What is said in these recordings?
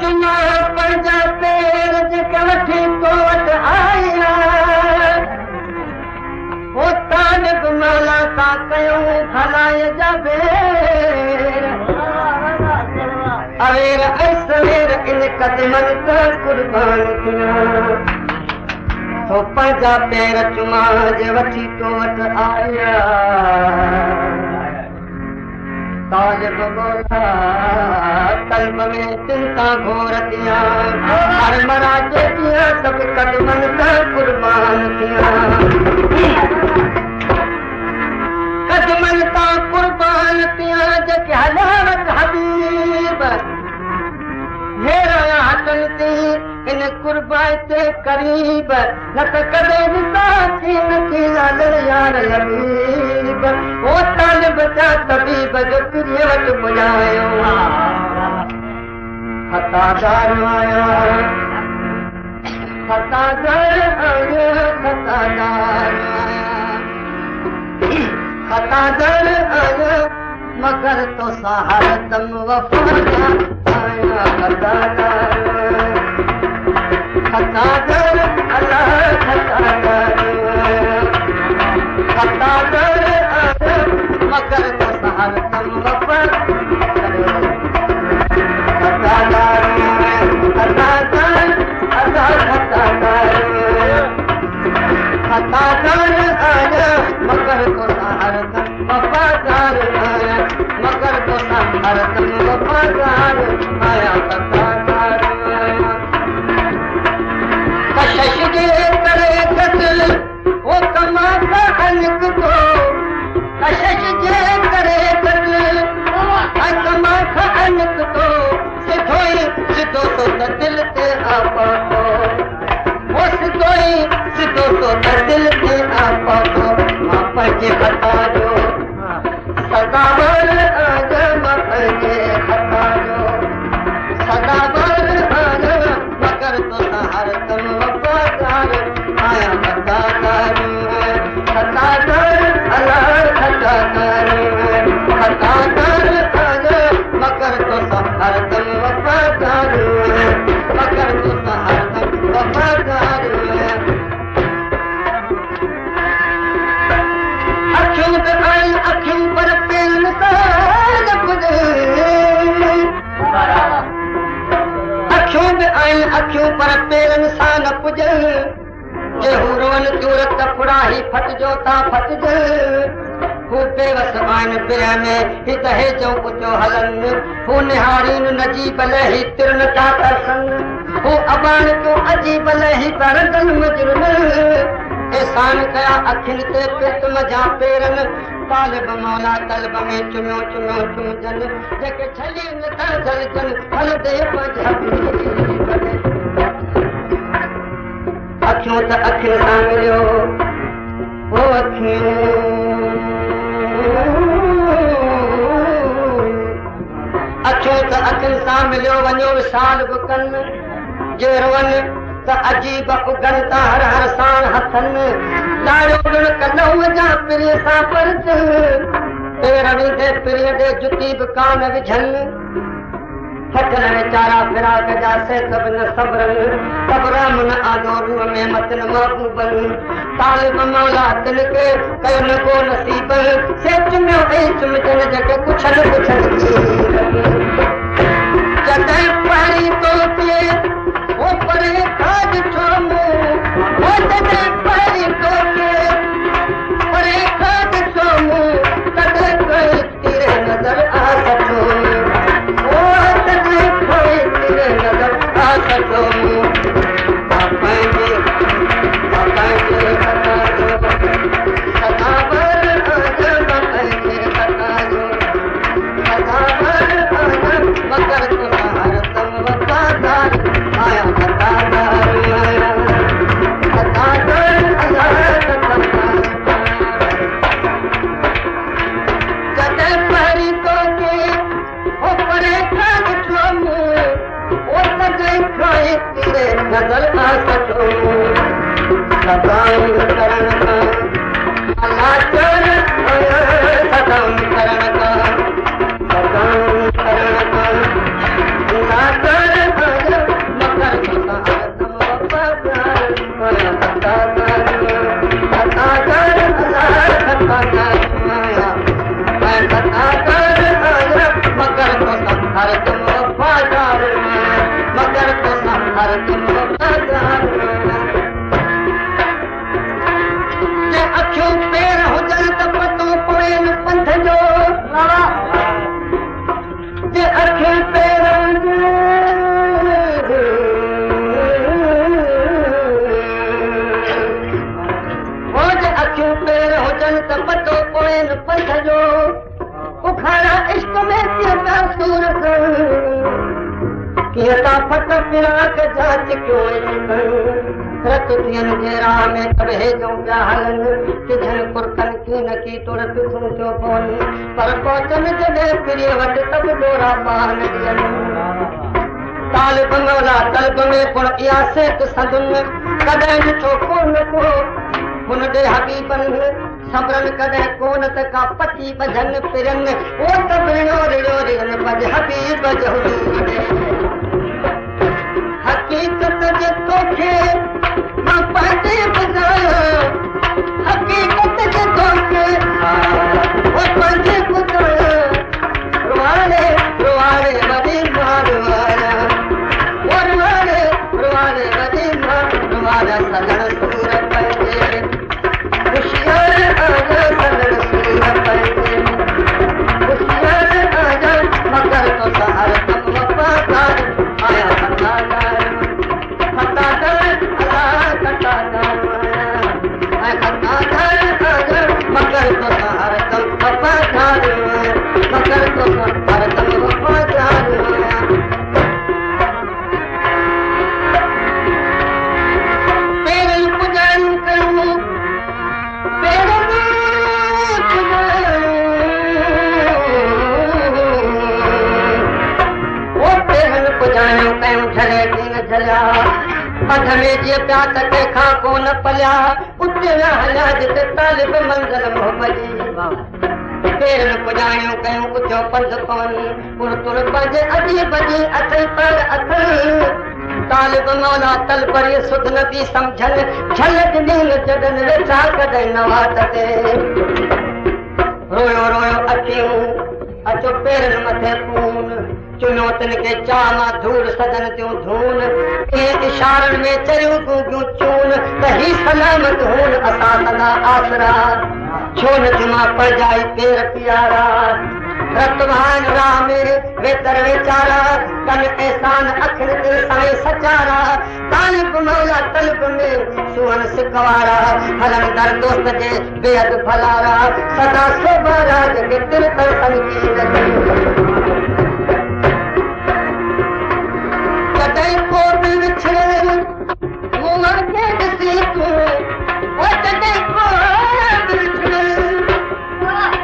चुमा पंहिंजा पेर जेके वठी तो वटि आया हो तालिब मौला सां कयूं भलाई जा बेर अवेर ऐं सवेर इन कदमनि ते कुर्बान थिया तो पंहिंजा पेर चुमा जे वठी तो वटि आया तालिब मौला कल्ब में चिंता घोर थिया हर मराजे थिया सभु कदमनि ते कुर्बान थिया कदमनि तां कुर्बान थिया जेके हलावत हबीब हेरा हथनि ते इन कुर्बान ते करीब न त कॾहिं ॾिसां न थी लाल यार लबीब ओ तालिब जा तबीब जो पिरीअ वटि बुलायो खतादार आया खतादार आया खतादार आया खतादार आया मगर तो हर दम वफादार आया खतादार खतादार अल्लाह खतादार खतादार आया मगर तो हर दम वफादार खतादार खतादार अल्लाह खतादार खतादार आया मगर तो हर दम वफादार आया मगर तो हर दम वफादार आया खतादार आया कशिश जे करे कत्ल वो कमा का अनक तो कशिश जे करे कत्ल कमा का अनक तो सिधो तो दिल ते आपा तो वो सिधो तो दिल ते आपा तो मां पंहिंजे खता जो सदावर आजा मां पंहिंजे खता जो सदावर आजा मगर तो हर दम वफादार आया खतादार खतादार अल्लाह खतादार खतादार आजा मगर तो हर दम वफादार मगर तो हर दम वफादार अखियूं पे आइन अखियूं पर पेन सां पुॼे अखियूं पे आइन अखियूं पर पेरनि सां न पुॼे जे हू रोअनि थियूं रत फुड़ाही फटिजो था फटिजे हू बेवस आहिनि पिया में ही त हेजो कुझो हलनि हू निहारीनि नजी भले ही तिरन था तरसनि हू अबाण तूं अजी भले ही करंदनि मुजरिम एहसान कया अखियुनि ते पितम जा पेरनि तालिब मौला तलब में चुमियो चुमियो चुमजनि जेके छली नथा झलजनि हलंदे अखियूं त अखियुनि सां मिलियो ओ अखियूं अखियूं त अखियुनि सां मिलियो वञो विशाल बुकनि जे रोअनि त अजीब उगनि था हर हर साण हथनि लाड़ियो गुण कलऊं जा पिरीअ सां परच पेर विंदे पिरीअ ॾे जुती बि कान विझनि हथनि वीचारा फिराक जा से सभ न सब्रनि सब्रामन आदोरूअ में मतन महबूबनि तालिब मौला दिल खे कयो न को नसीब से चुमियो ऐं चुमजनि जेके पुछनि जॾहिं पाणी तो पिए वो परे खाद छोमो वो तॾहिं पाणी तो पिए परे खाद छोमो तॾहिं कोई तीरे नज़र आ सको वो तॾहिं कोई तीरे नज़र आ सको पंहिंजे खता जो सदावर आजा पंहिंजे खता जो सदावर आजा मगर तो हर दम वफादार आया खतादार आया खतादार अल्लाह खतादार जॾहिं पहिरीं तो के हो परे खां ॾिठो ओ तॾहिं खां तेरे नज़र आ सको सदाऊं करण खां अल्लाह चर सदाऊं करण खां सदाऊं करण खां अल्लाह चर सूरत कीअं फट फिराक जाच क्यों रत थियन जे राह में कब हे जो पिया हलनि किझन कुरकन की न की तुरत तूं थियो पवन पर पहुचन जॾहिं फिरी वटि तब डोरा पान ॾियनि तालिब मौला तलब में पुण इहा सेत संदुन कॾहिं ॾिठो कोन को हुन ॾे हबीबनि सब्रन कॾहिं कोन त का पती बजन फिरन ओ त रिड़ो रिड़ो रिड़न बज हबीब जो हकीकत जे तोखे मां पंहिंजे ॿुधायां हकीकत जे तोखे ओ पंहिंजे ॿुधायां रुवाड़े रुवाड़े वॾी मारवाड़ा ओ रुवाड़े रुवाड़े वॾी मारवाड़ा सलण सूर पंहिंजे होशियार आजा सलण सूर पंहिंजे होशियार आजा मगर तो सहार कम वफ़ादार आया वफ़ादार वफ़ादार अल्लाह वफ़ादार आया वफ़ादार आजा मगर तो सहार कम वफ़ादार मगर तो सहार कम वफ़ादार पेरन पुजान करूं पुजायूं कयूं झले कीन झलिया अध में जीअं पिया त कंहिंखां कोन पलिया उते न हलिया जिते तालिब मंज़िल मोहम्मद जी पेरन पुजायूं कयूं उथियो पंध पवन पुर तुर पंहिंजे अजीब जी अथई पर अथ तालिब मौला तल पर सुध न थी सम्झनि झल ॾिनी न जॾनि वेठा कॾहिं न वात ते रोयो रोयो अखियूं अचो पेरनि मथे पून चुनो तिन के चाह मां धूड़ सदन थियूं धून इशारनि में चरियूं गूंगियूं चून त ही सलामत हुन असां सदा आसरा छो न थी मां पइजाई पेर पियारा रतवान राह में वेतर वेचारा कन एहसान अखियुनि ते साईं सचारा तालिब मौला तलब में सुहन सिकवारा हलन दर दोस्त जे बेहद फलारा सदा सोबारा जेके दिल कर संगीन कॾहिं को बि विछड़े मुंहं खे ॾिसी तूं ओ कॾहिं को बि विछड़े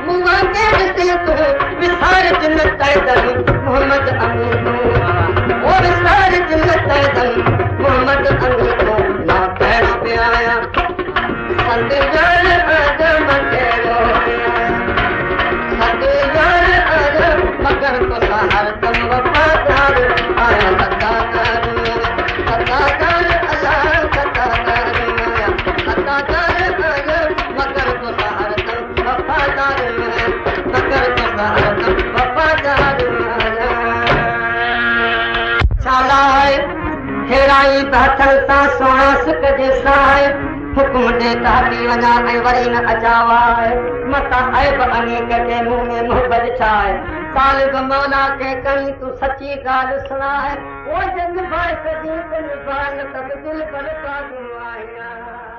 मुंहं खे ॾिसी तूं विसार जिन्नत तैदन मोहम्मद अमीन ओ विसार जिन्नत तैदन मोहम्मद अमीन ना पैर पे आया संत यार आदम तेरो संत यार आदम मगर तो सहार तुम वफादार आया सत्ताकार सत्ताकार अल्लाह सत्ताकार आया सत्ताकार आया मगर तो सहार तुम वफादार मगर तो सहार तुम वफादार छाला है हेराई हथन सां सोना सिक जे साए हुकुम दे ताती वञा ऐं वरी न अचावाए मता ऐब अनेक के मुंह में मोहब्बत छाए तालिब मौला के कहीं तू सच्ची ॻाल्हि सुनाए ओ जग भाई सजी निभाए न तब दिल पर का आया